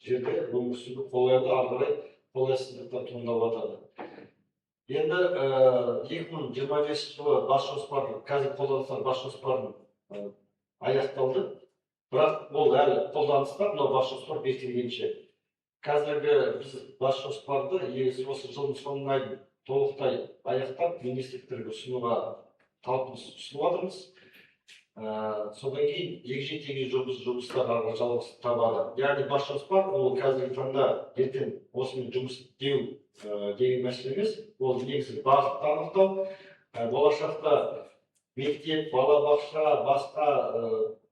жерде өмір сүруге қолайлы, ары қарай қолайсыздықтар туындап жатады. Енді 2025 жылы бас жоспардың, қазір қолданыстағы бас жоспардың аяқталды. Бірақ ол әлі қолданыста, мынау бас жоспар бекітілгенше. Қазіргі біз бас жоспарды осы жылдың соңына дейін толықтай аяқтап, министрліктерге ұсынуға талпыныс ұсынып жатырмыз. Содан кейін егжей-тегжейлі жұмыстар жалғасын табады. Яғни бас жоспар ол қазіргі таңда ертең осымен жұмыс істеу деген мәселе емес, ол негізгі бағытты анықтау, болашақта мектеп, балабақша, басқа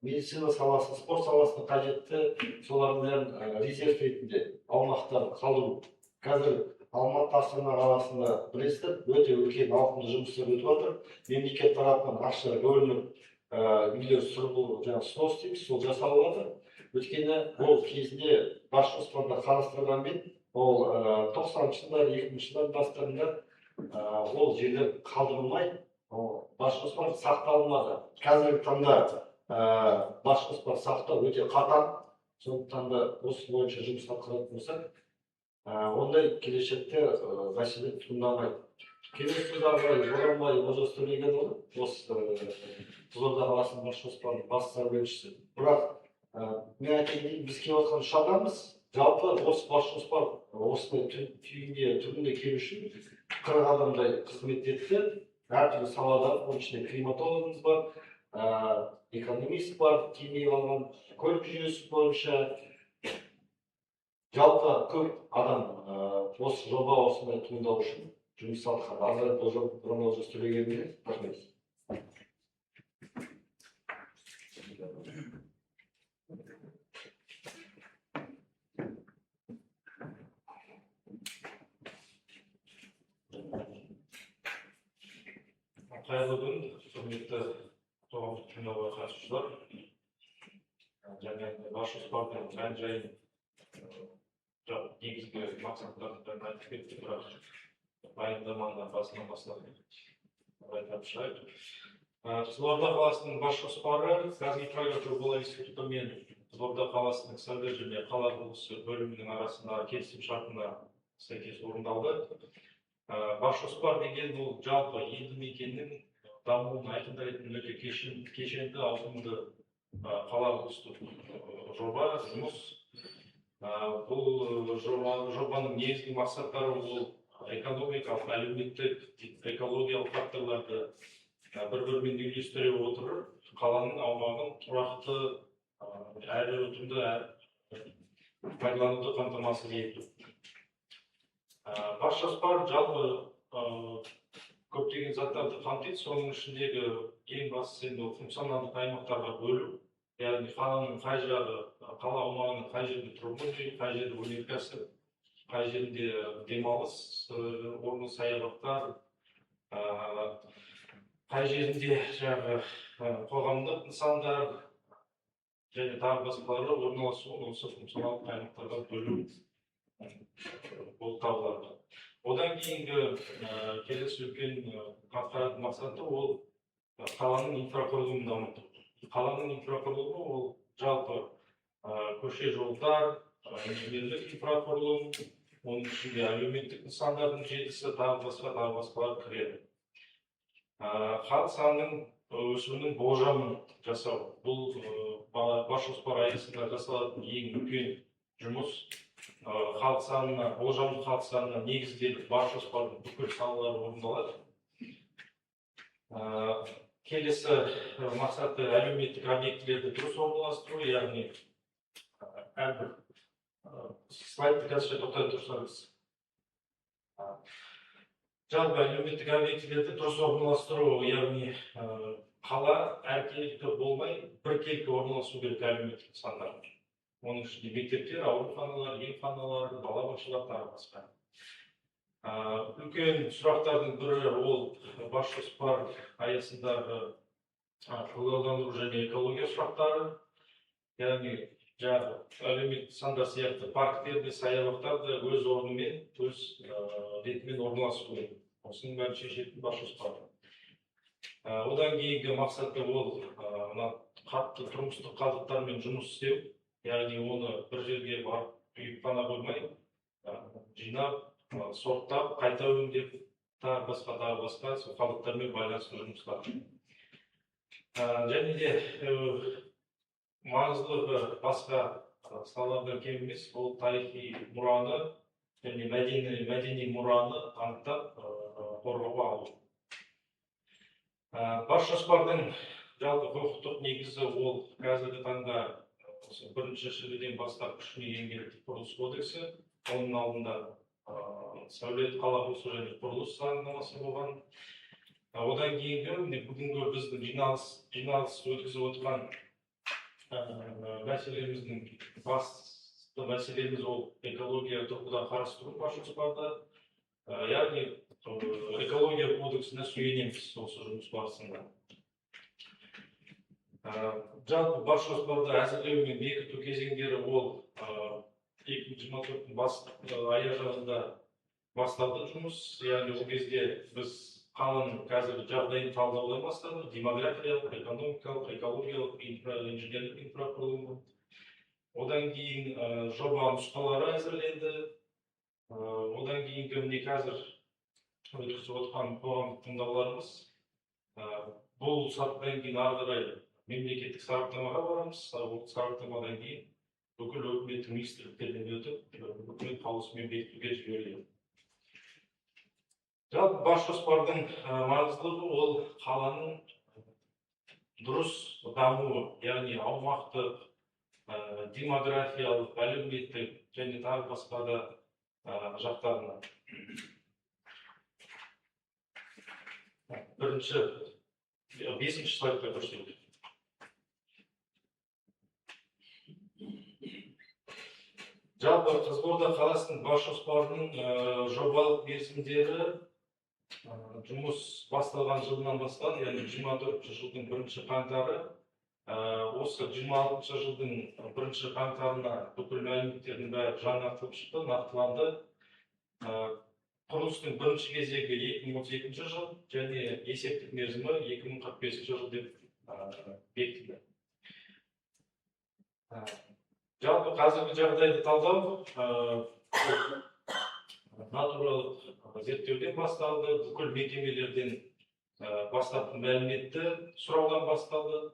медицина саласы, спорт саласына қажетті солардың бәрін резерв ретінде аумақтар қалдыру. Қазір Алматы Астана қаласында білесіздер, өте үлкен ауқымды жұмыстар өтіп жатыр. Мемлекет тарапынан ақша бөлініп, үйлер сұрылу, снос дейміз, сол жасалып жатыр. Өйткені ол кезінде бас жоспарда қарастырғанмен, ол 90-шы жылдар, 2000-ші жылдар бастарында ол жерлер қалдырылмай, бас жоспар сақталмады. Қазіргі таңда бас жоспар сақтау өте қатаң. Сондықтан да осы бойынша жұмыс атқаратын болсақ, ондай келешекте мәселе туындамайды. Келесі жылдары Боранбай Олжас Төлегенұлы, осы Қызылорда қаласының бас жоспарының бас сарапшысы. Бірақ мен айтайын, біз келіп отқан үш адамбыз. Жалпы осы бас жоспар осындай түрінде келу үшін 40 адамдай қызмет етті. Әртүрлі салада, оның ішінде климатологымыз бар, экономист бар, кеңейіп алған, көлік жүйесі бойынша. Жалпы көп адам осы жоба осындай туындау үшін жұмыс атқарды. Олжас Төлегенұлы, рахмет. Қайырлы күн, құрметті қоғамдық тыңдауға қатысушылар. Және бас жоспардың мән-жайын негізгі мақсаттарын айтып кетті, бірақ баяндаманы басынан бастап айтып шығайық. Қызылорда қаласының бас жоспары Қазгидромет жобалау институты мен Қызылорда қаласының СНД және қала құрылысы бөлімінің арасындағы келісімшартына сәйкес орындалды. Бас жоспар деген бұл жалпы елді мекеннің дамуын айқындайтын өте кешенді ауқымды қала құрылыстық жоба, жұмыс. Бұл жобаның негізгі мақсаттары бұл экономикалық, әлеуметтік, экологиялық факторларды бір-бірімен үйлестіре отырып, қаланың аумағын тұрақты әрі ұтымды пайдалануды қамтамасыз ету. Бас жоспар жалпы көптеген заттарды қамтиды, соның ішіндегі ең бастысы функционалдық аймақтарға бөлу, яғни қаланың қай жағы, қала аумағының қай жерінде тұрғын үй, қай жерде өнеркәсіп, қай жерінде демалыс орны, саябақтар, қай жерінде қоғамдық нысандар және тағы басқалары орналасуын осы функционалдық аймақтарға бөлу болып табылады. Одан кейінгі келесі үлкен атқаратын мақсаты ол қаланың инфрақұрылымын дамыту. Қаланың инфрақұрылымы ол жалпы көше жолдар, инженерлік инфрақұрылым, оның ішінде әлеуметтік нысандардың желісі, тағы басқалар кіреді. Халық санының өсуінің болжамын жасау. Бұл бас жоспар аясында жасалатын ең үлкен жұмыс. Болжамды халық санына негізделіп бас жоспардың бүкіл салалары орындалады. Келесі мақсаты әлеуметтік объектілерді дұрыс орналастыру, яғни әрбір слайдты қазірше тоқтатып тұрсаңыз. Жалпы әлеуметтік объектілерді дұрыс орналастыру, яғни қала әркелкі болмай, біркелкі орналасу керек әлеуметтік нысандар. Оның ішінде мектептер, ауруханалар, емханалар, балабақшалар тағы басқа. Үлкен сұрақтардың бірі ол бас жоспар аясындағы көгалдандыру және экология сұрақтары. Яғни әлеуметтік нысандар сияқты парктерде, саябақтарда өз орнымен, өз ретімен орналасу керек. Осының бәрін шешетін бас жоспар. Одан кейінгі мақсаты ол қатты тұрмыстық қалдықтармен жұмыс істеу. Яғни оны бір жерге барып қана қоймай, жинап, сорттап, қайта өңдеп, тағы басқа сол қалдықтармен байланысты жұмыстар. Және де маңыздылығы басқа салалардан кем емес, ол тарихи мұраны және мәдени мұраны анықтап қорғауға алу. Бас жоспардың жалпы құқықтық негізі ол қазіргі таңда 1 шілдеден бастап күшіне енген құрылыс кодексі, оның алдында сәулет, қала құрылысы және құрылыс заңнамасы болған. Одан кейінгі бүгінгі біздің жиналыс өткізіп отырған мәселеміздің басты мәселеміз ол экология тұрғыдан қарастыру бас жоспарда. Яғни экология кодексіне сүйенеміз осы жұмыс барысында. Жалпы бас жоспарды әзірлеу мен бекіту кезеңдері ол 2024 аяғында басталды жұмыс. Яғни ол кезде біз қаланың қазіргі жағдайын талдаудан бастады. Демографиялық, экономикалық, экологиялық, инженерлік инфрақұрылым. Одан кейін жоба нұсқалары әзірленді. Одан кейінгі міне қазір өткізіп отырған қоғамдық тыңдауларымыз. Бұл сатыдан кейін ары қарай мемлекеттік сараптамаға барамыз. Ол сараптамадан кейін бүкіл өкіметтік министрліктерден өтіп, үкімет қаулысымен бекітуге жіберіледі. Жалпы бас жоспардың маңыздылығы ол қаланың дұрыс дамуы, яғни аумақтық, демографиялық, әлеуметтік және тағы басқа да жақтарына. Бесінші слайдқа көрсетейік. Жалпы Қызылорда қаласының бас жоспарының жобалық мерзімдері жұмыс басталған жылдан бастап, яғни 24 жылдың 1 қаңтары, осы 26 жылдың 1 қаңтарына бүкіл мәліметтердің бәрі жаңартылып шықты, нақтыланды. Құрылыстың бірінші кезегі 2032 жыл және есептік мерзімі 2045 жыл деп бекітілді. Жалпы қазіргі жағдайды талдау натуралық зерттеуден басталды, бүкіл мекемелерден бастапқы мәліметті сұраудан басталды.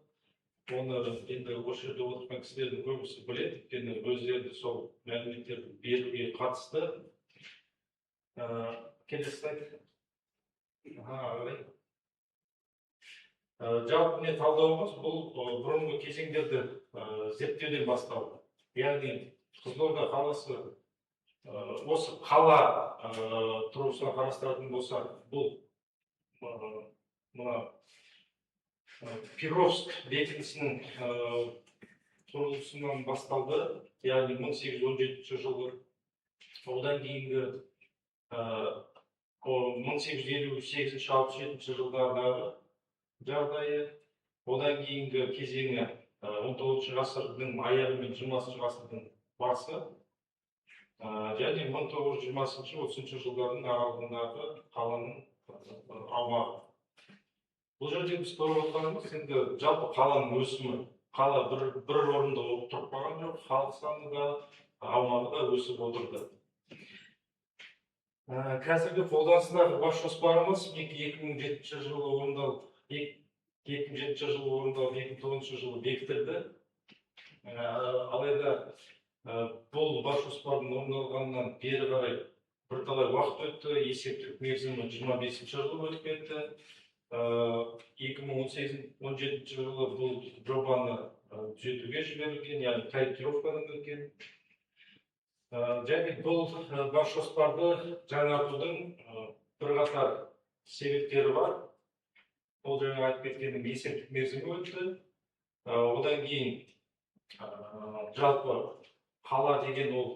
Оны енді осы жерде отырған кісілердің көбісі біледі, өйткені өздері сол мәліметтерді беруге қатысты. Келесі слайд. Жалпы не талдауымыз бұл бұрынғы кезеңдерді зерттеуден басталды. Яғни Қызылорда қаласы осы қала тұрғысынан қарастыратын болса, бұл Перовск бекінісінің құрылысынан басталды, яғни 1817 жылы. Одан кейінгі 1858-67 жылдардағы жағдайы, одан кейінгі кезеңі 19 ғасырдың аяғы мен 20 ғасырдың басы, және 1920-30 жылдардың аралығындағы қаланың аумағы. Бұл жерде біз көріп отырғанымыз енді жалпы қаланың өсімі. Қала бір орында тұрып қалған жоқ, халық саны да, аумағы да өсіп отырды. Қазіргі қолданыстағы бас жоспарымыз 2007 жылы орындалып, 2009 жылы бекітілді. Алайда бұл бас жоспардың орындалғаннан бері қарай бірталай уақыт өтті, есептік мерзімі 25 жылы өтіп кетті. 2018-17 жылы бұл жобаны түзетуге жіберілген, яғни корректировкадан өткен. Және бұл бас жоспарды жаңартудың бірқатар себептері бар. Ол жаңа айтып кеткенім есептік мерзімі өтті. Одан кейін жалпы қала деген ол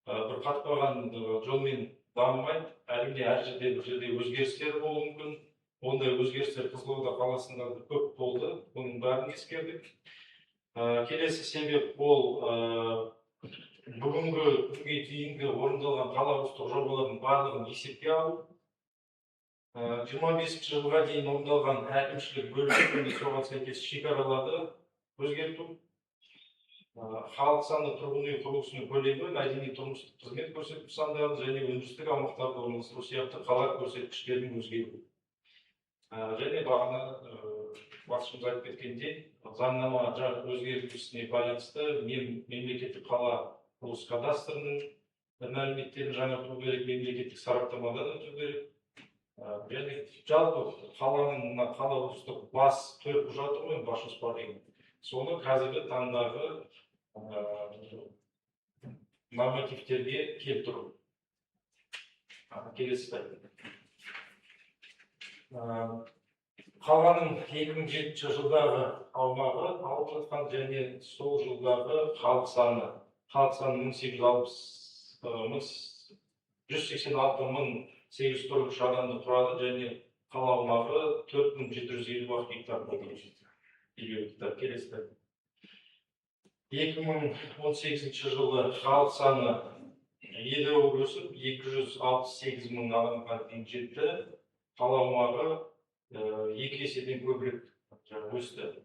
бір қатпаған жолмен дамымайды. Әрине әр жерде өзгерістер болуы мүмкін. Ондай өзгерістер Қызылорда қаласында көп болды, оның бәрін ескердік. Келесі себеп ол бүгінгі күнге дейінгі орындалған қала құрылыстық жобалардың барлығын есепке алу. 25 жылға дейін орындалған әкімшілік бөлімшелерді соған сәйкес шекараларды өзгерту. халық саны тұрғын үй құрылысының көлемі, мәдени тұрмыстық қызмет көрсету сандарын және өндірістік аумақтарды орналастыру сияқты қала көрсеткіштерінің өзгеруі. Және бағана басшымыз айтып кеткендей, заңнама өзгерісіне байланысты мемлекеттік қала құрылыс кадастрының мәліметтерін жаңарту керек, мемлекеттік сараптамадан өту керек. Және жалпы қаланың қала құрылыстық бас төрт құжаты ғой, бас жоспар деген. Соны қазіргі таңдағы нормативтерге келтіру. Келесі слайд. Қаланың 2007 жылдағы аумағы алып жатқан және сол жылдағы халық саны 186.843 адамды құрады және қала аумағы 4750 гектар болды. Келесі. 2018 жылы халық саны едәуір өсіп 268.000 адамға дейін жетті. Қала аумағы 2 еседен көбірек өсті.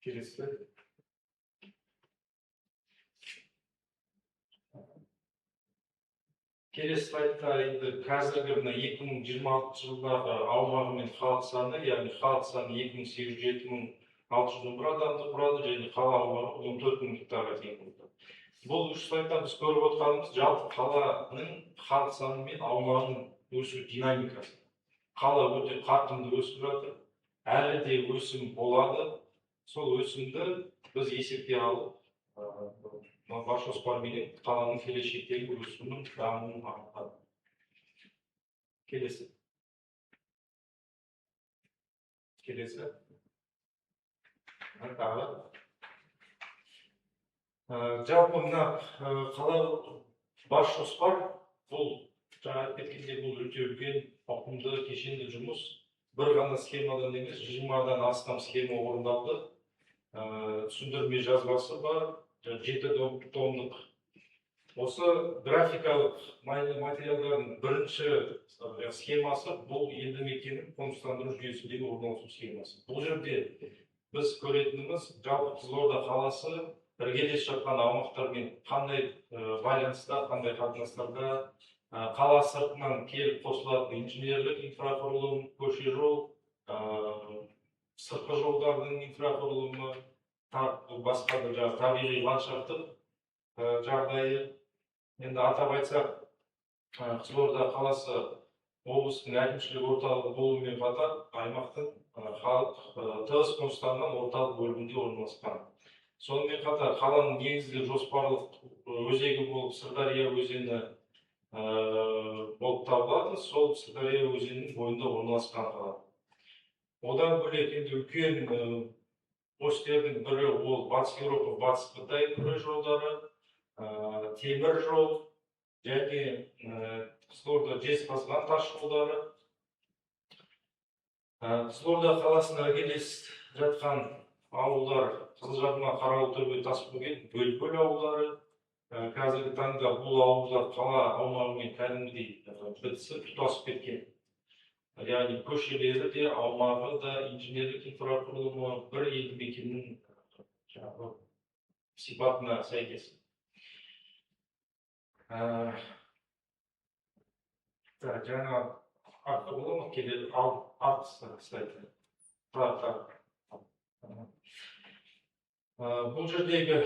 Келесі. Келесі слайдта енді қазіргі 2026 жылдағы аумағы мен халық саны, яғни халық саны 287.611 адамды құрады және қала аумағы 14.000 гектарға тең болды. Бұл үш слайдта біз көріп отырғанымыз жалпы қаланың халық саны мен аумағының өсу динамикасы. Қала өте қарқынды өсіп жатыр, әлі де өсім болады. Сол өсімді біз есепке алып, бас жоспармен қаланың келешектегі өсімінің дамуын анықтады. Келесі. Жалпы мына қала бас жоспар, бұл жаңа кеткенде бұл өте үлкен, ауқымды, кешенді жұмыс. Бір ғана схемадан емес, 20-дан астам схема орындалды. Түсіндірме жазбасы бар, 7 томдық. Осы графикалық материалдардың бірінші схемасы бұл елді мекеннің қоныстандыру жүйесіндегі орналасу схемасы. Бұл жерде біз көретініміз жалпы Қызылорда қаласы іргелес жатқан аумақтармен қандай байланыста, қандай қатынастарда, қала сыртынан келіп қосылатын инженерлік инфрақұрылым, көше жол, сыртқы жолдардың инфрақұрылымы, басқа да табиғи ландшафтық жағдайы. Енді атап айтсақ, Қызылорда қаласы облыстың әкімшілік орталығы болуымен қатар аймақтың халық тығыз қоныстанған орталық бөлігінде орналасқан. Сонымен қатар қаланың негізгі жоспарлық өзегі болып Сырдария өзені болып табылады. Сол Сырдария өзенінің бойында орналасқан қала. Одан бөлек енді үлкен осьтердің бірі ол Батыс Еуропа, Батыс Қытай күре жолдары, темір жол және Қызылорда Жезқазған тас жолдары. Қызылорда қаласына іргелес жатқан ауылдар Қызылжарма, Қарауылтөбе, Тасбөгет, Бөлкөл ауылдары. Қазіргі таңда бұл ауылдар қала аумағымен кәдімгідей бітісіп тұтасып кеткен. Яғни көшелері де, аумағы да, инженерлік инфрақұрылымы бір елді мекеннің сипатына сәйкес. Жаңа артықылымы келеді, артысы слайды. Бұл жердегі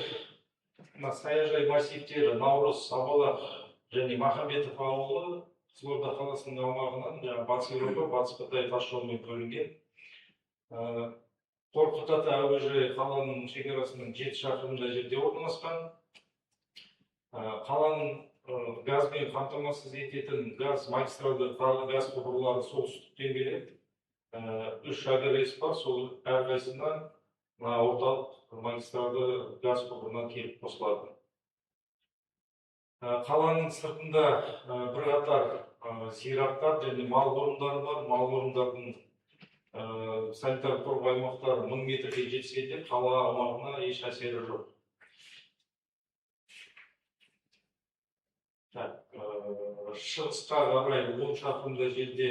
саяжай массивтері Наурыз, Сабалақ және Махамбетов ауылы Қызылорда қаласының аумағынан Батыс Еуропа, Батыс Қытай тас жолымен бөлінген. Қорқыт Ата әуежайы қаланың шекарасының 7 шақырымдай жерде орналасқан. Қаланың газбен қамтамасыз ететін газ магистралды газ құбырлары солтүстіктен келеді. 3 аграрес бар, сол әрқайсысынан орталық магистралды газ құбырынан келіп қосылады. Қаланың сыртында бірқатар зираттар және мал орындары бар. Мал орындардың санитар қорғау аймақтары 1000 метрге жетсе де қала аумағына еш әсері жоқ. Шығысқа қарай 10 шақырымдай жерде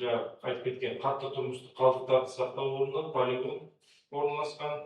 жаңа айтып кеткен қатты тұрмыстық қалдықтарды сақтау орны полигон орналасқан.